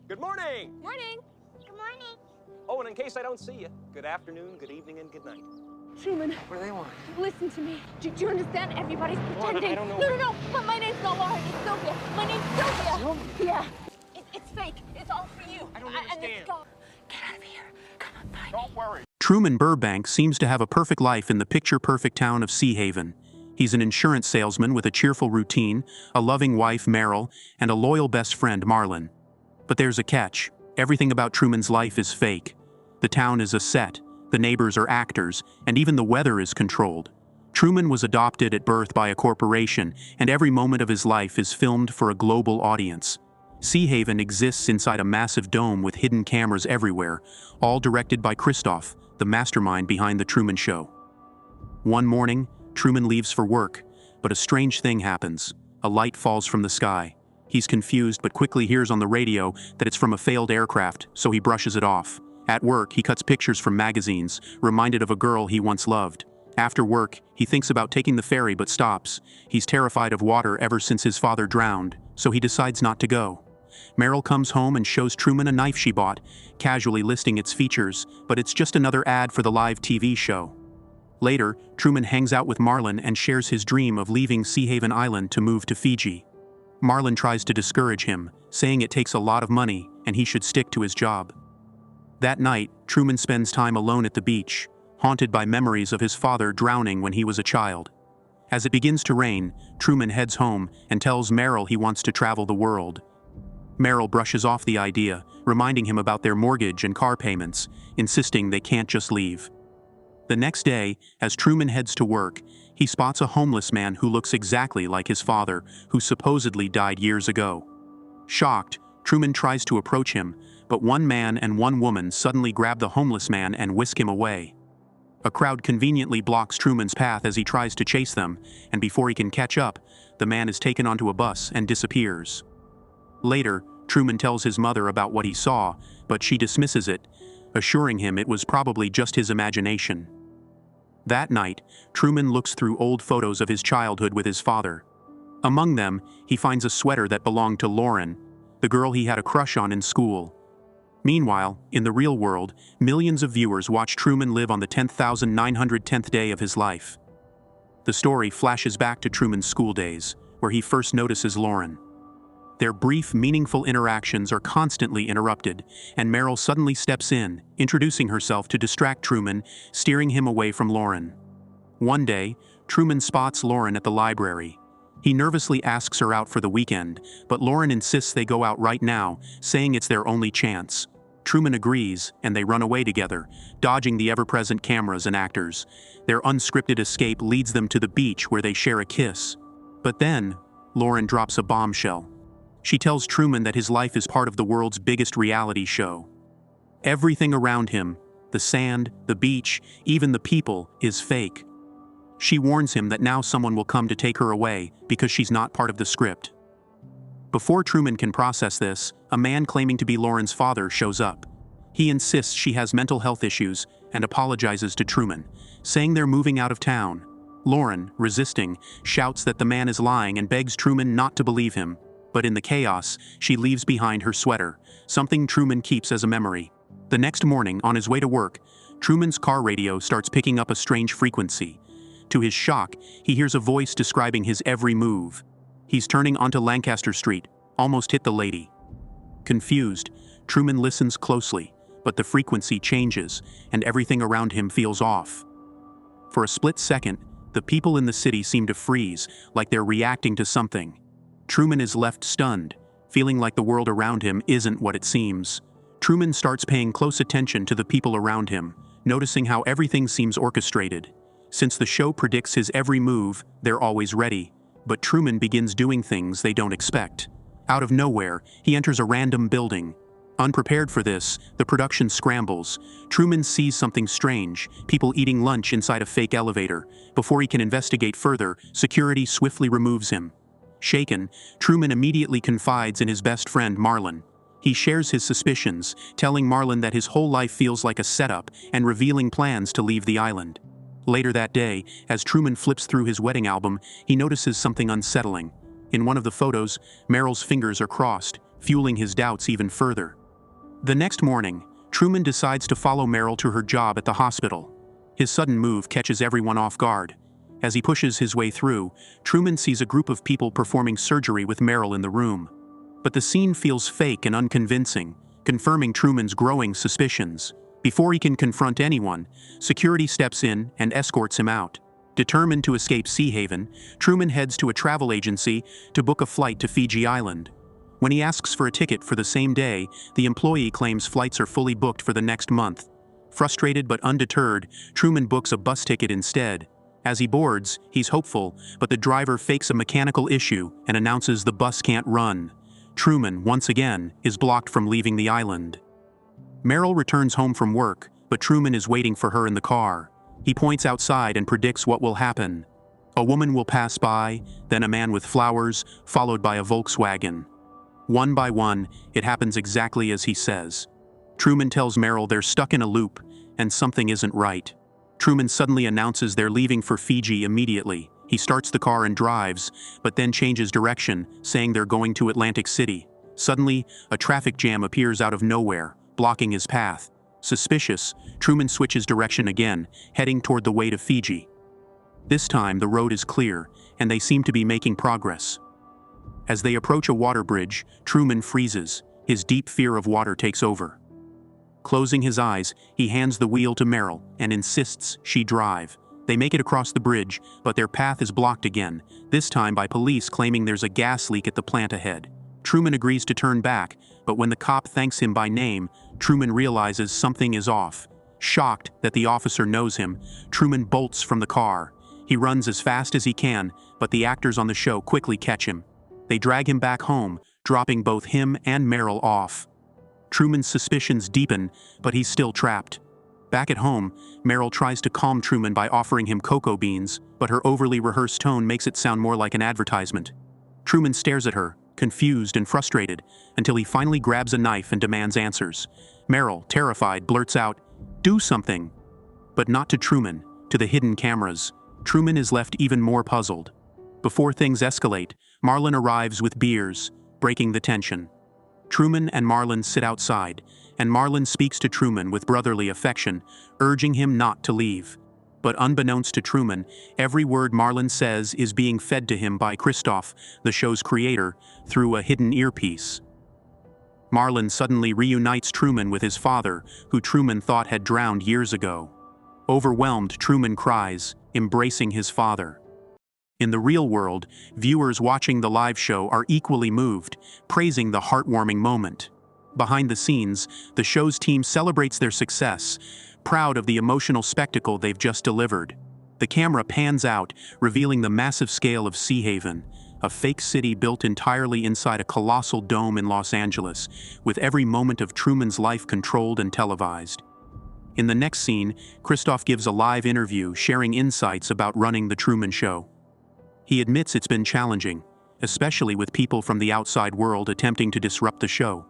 Good morning. Morning. Good morning. Oh, and in case I don't see you, good afternoon, good evening, and good night. Truman, What do they want? listen to me. Do you understand? Everybody's pretending. I don't know. No. But my name's not Lauren. It's Sylvia. My name's Sylvia. Yeah. It's fake. It's all for you. I don't And understand. it's gone. Get out of here. Come on, find Don't worry. Truman Burbank seems to have a perfect life in the picture-perfect town of Sea Haven. He's an insurance salesman with a cheerful routine, a loving wife, Meryl, and a loyal best friend, Marlon. But there's a catch. Everything about Truman's life is fake. The town is a set, the neighbors are actors, and even the weather is controlled. Truman was adopted at birth by a corporation, and every moment of his life is filmed for a global audience. Sea Haven exists inside a massive dome with hidden cameras everywhere, all directed by Christoph, the mastermind behind The Truman Show. One morning, Truman leaves for work, but a strange thing happens. A light falls from the sky. He's confused but quickly hears on the radio that it's from a failed aircraft, so he brushes it off. At work, he cuts pictures from magazines, reminded of a girl he once loved. After work, he thinks about taking the ferry but stops. He's terrified of water ever since his father drowned, so he decides not to go. Meryl comes home and shows Truman a knife she bought, casually listing its features, but it's just another ad for the live TV show. Later, Truman hangs out with Marlon and shares his dream of leaving Sea Haven Island to move to Fiji. Marlon tries to discourage him, saying it takes a lot of money and he should stick to his job. That night, Truman spends time alone at the beach, haunted by memories of his father drowning when he was a child. As it begins to rain, Truman heads home and tells Meryl he wants to travel the world. Meryl brushes off the idea, reminding him about their mortgage and car payments, insisting they can't just leave. The next day, as Truman heads to work, he spots a homeless man who looks exactly like his father, who supposedly died years ago. Shocked, Truman tries to approach him, but one man and one woman suddenly grab the homeless man and whisk him away. A crowd conveniently blocks Truman's path as he tries to chase them, and before he can catch up, the man is taken onto a bus and disappears. Later, Truman tells his mother about what he saw, but she dismisses it, assuring him it was probably just his imagination. That night, Truman looks through old photos of his childhood with his father. Among them, he finds a sweater that belonged to Lauren, the girl he had a crush on in school. Meanwhile, in the real world, millions of viewers watch Truman live on the 10,910th day of his life. The story flashes back to Truman's school days, where he first notices Lauren. Their brief, meaningful interactions are constantly interrupted, and Meryl suddenly steps in, introducing herself to distract Truman, steering him away from Lauren. One day, Truman spots Lauren at the library. He nervously asks her out for the weekend, but Lauren insists they go out right now, saying it's their only chance. Truman agrees, and they run away together, dodging the ever-present cameras and actors. Their unscripted escape leads them to the beach where they share a kiss. But then, Lauren drops a bombshell. She tells Truman that his life is part of the world's biggest reality show. Everything around him, the sand, the beach, even the people, is fake. She warns him that now someone will come to take her away because she's not part of the script. Before Truman can process this, a man claiming to be Lauren's father shows up. He insists she has mental health issues and apologizes to Truman, saying they're moving out of town. Lauren, resisting, shouts that the man is lying and begs Truman not to believe him. But in the chaos, she leaves behind her sweater, something Truman keeps as a memory. The next morning, on his way to work, Truman's car radio starts picking up a strange frequency. To his shock, he hears a voice describing his every move. He's turning onto Lancaster Street, almost hit the lady. Confused, Truman listens closely, but the frequency changes, and everything around him feels off. For a split second, the people in the city seem to freeze, like they're reacting to something. Truman is left stunned, feeling like the world around him isn't what it seems. Truman starts paying close attention to the people around him, noticing how everything seems orchestrated. Since the show predicts his every move, they're always ready. But Truman begins doing things they don't expect. Out of nowhere, he enters a random building. Unprepared for this, the production scrambles. Truman sees something strange, people eating lunch inside a fake elevator. Before he can investigate further, security swiftly removes him. Shaken, Truman immediately confides in his best friend Marlon. He shares his suspicions, telling Marlon that his whole life feels like a setup and revealing plans to leave the island. Later that day, as Truman flips through his wedding album, he notices something unsettling. In one of the photos, Meryl's fingers are crossed, fueling his doubts even further. The next morning, Truman decides to follow Meryl to her job at the hospital. His sudden move catches everyone off guard. As he pushes his way through, Truman sees a group of people performing surgery with Meryl in the room. But the scene feels fake and unconvincing, confirming Truman's growing suspicions. Before he can confront anyone, security steps in and escorts him out. Determined to escape Sea Haven, Truman heads to a travel agency to book a flight to Fiji Island. When he asks for a ticket for the same day, the employee claims flights are fully booked for the next month. Frustrated but undeterred, Truman books a bus ticket instead. As he boards, he's hopeful, but the driver fakes a mechanical issue and announces the bus can't run. Truman, once again, is blocked from leaving the island. Meryl returns home from work, but Truman is waiting for her in the car. He points outside and predicts what will happen. A woman will pass by, then a man with flowers, followed by a Volkswagen. One by one, it happens exactly as he says. Truman tells Meryl they're stuck in a loop, and something isn't right. Truman suddenly announces they're leaving for Fiji immediately. He starts the car and drives, but then changes direction, saying they're going to Atlantic City. Suddenly, a traffic jam appears out of nowhere, blocking his path. Suspicious, Truman switches direction again, heading toward the way to Fiji. This time, the road is clear, and they seem to be making progress. As they approach a water bridge, Truman freezes. His deep fear of water takes over. Closing his eyes, he hands the wheel to Meryl and insists she drive. They make it across the bridge, but their path is blocked again, this time by police claiming there's a gas leak at the plant ahead. Truman agrees to turn back, but when the cop thanks him by name, Truman realizes something is off. Shocked that the officer knows him, Truman bolts from the car. He runs as fast as he can, but the actors on the show quickly catch him. They drag him back home, dropping both him and Meryl off. Truman's suspicions deepen, but he's still trapped. Back at home, Meryl tries to calm Truman by offering him cocoa beans, but her overly rehearsed tone makes it sound more like an advertisement. Truman stares at her, confused and frustrated, until he finally grabs a knife and demands answers. Meryl, terrified, blurts out, "Do something!" But not to Truman, to the hidden cameras. Truman is left even more puzzled. Before things escalate, Marlon arrives with beers, breaking the tension. Truman and Marlon sit outside, and Marlon speaks to Truman with brotherly affection, urging him not to leave. But unbeknownst to Truman, every word Marlon says is being fed to him by Christoph, the show's creator, through a hidden earpiece. Marlon suddenly reunites Truman with his father, who Truman thought had drowned years ago. Overwhelmed, Truman cries, embracing his father. In the real world, viewers watching the live show are equally moved, praising the heartwarming moment. Behind the scenes, the show's team celebrates their success, proud of the emotional spectacle they've just delivered. The camera pans out, revealing the massive scale of Sea Haven, a fake city built entirely inside a colossal dome in Los Angeles, with every moment of Truman's life controlled and televised. In the next scene, Christoph gives a live interview sharing insights about running the Truman Show. He admits it's been challenging, especially with people from the outside world attempting to disrupt the show.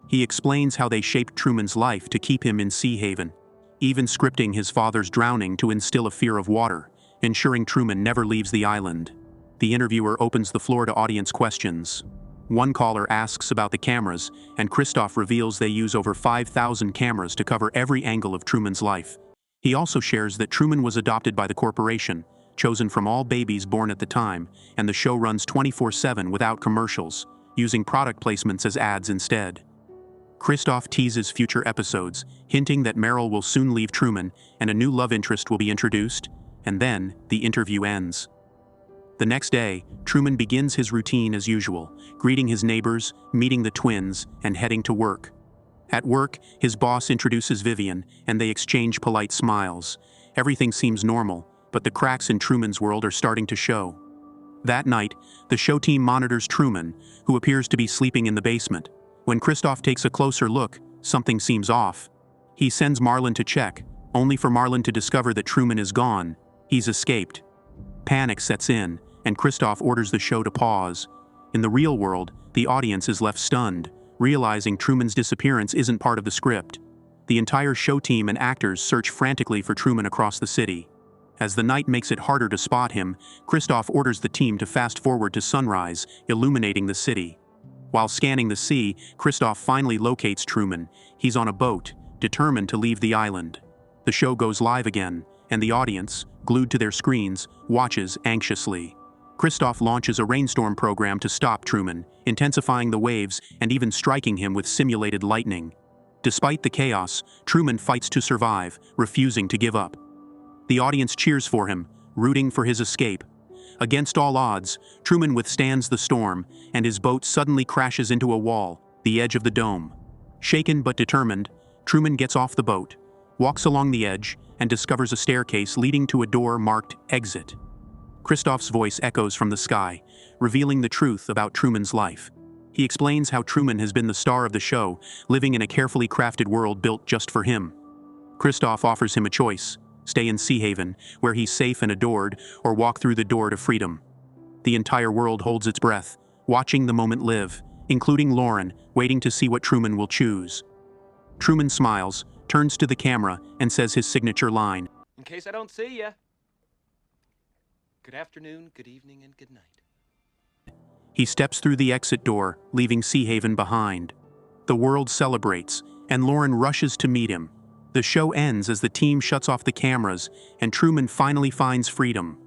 He explains how they shaped Truman's life to keep him in Sea Haven, even scripting his father's drowning to instill a fear of water, ensuring Truman never leaves the island. The interviewer opens the floor to audience questions. One caller asks about the cameras, and Christoph reveals they use over 5,000 cameras to cover every angle of Truman's life. He also shares that Truman was adopted by the corporation, chosen from all babies born at the time, and the show runs 24/7 without commercials, using product placements as ads instead. Christoph teases future episodes, hinting that Meryl will soon leave Truman and a new love interest will be introduced, and then the interview ends. The next day, Truman begins his routine as usual, greeting his neighbors, meeting the twins, and heading to work. At work, his boss introduces Vivian, and they exchange polite smiles. Everything seems normal, but the cracks in Truman's world are starting to show. That night, the show team monitors Truman, who appears to be sleeping in the basement. When Christoph takes a closer look, something seems off. He sends Marlon to check, only for Marlon to discover that Truman is gone. He's escaped. Panic sets in, and Christoph orders the show to pause. In the real world, the audience is left stunned, realizing Truman's disappearance isn't part of the script. The entire show team and actors search frantically for Truman across the city. As the night makes it harder to spot him, Christoph orders the team to fast forward to sunrise, illuminating the city. While scanning the sea, Kristoff finally locates Truman. He's on a boat, determined to leave the island. The show goes live again, and the audience, glued to their screens, watches anxiously. Kristoff launches a rainstorm program to stop Truman, intensifying the waves and even striking him with simulated lightning. Despite the chaos, Truman fights to survive, refusing to give up. The audience cheers for him, rooting for his escape. Against all odds, Truman withstands the storm, and his boat suddenly crashes into a wall, the edge of the dome. Shaken but determined, Truman gets off the boat, walks along the edge, and discovers a staircase leading to a door marked Exit. Kristoff's voice echoes from the sky, revealing the truth about Truman's life. He explains how Truman has been the star of the show, living in a carefully crafted world built just for him. Kristoff offers him a choice: stay in Sea Haven, where he's safe and adored, or walk through the door to freedom. The entire world holds its breath, watching the moment live, including Lauren, waiting to see what Truman will choose. Truman smiles, turns to the camera, and says his signature line. In case I don't see you, good afternoon, good evening, and good night. He steps through the exit door, leaving Sea Haven behind. The world celebrates, and Lauren rushes to meet him. The show ends as the team shuts off the cameras, and Truman finally finds freedom.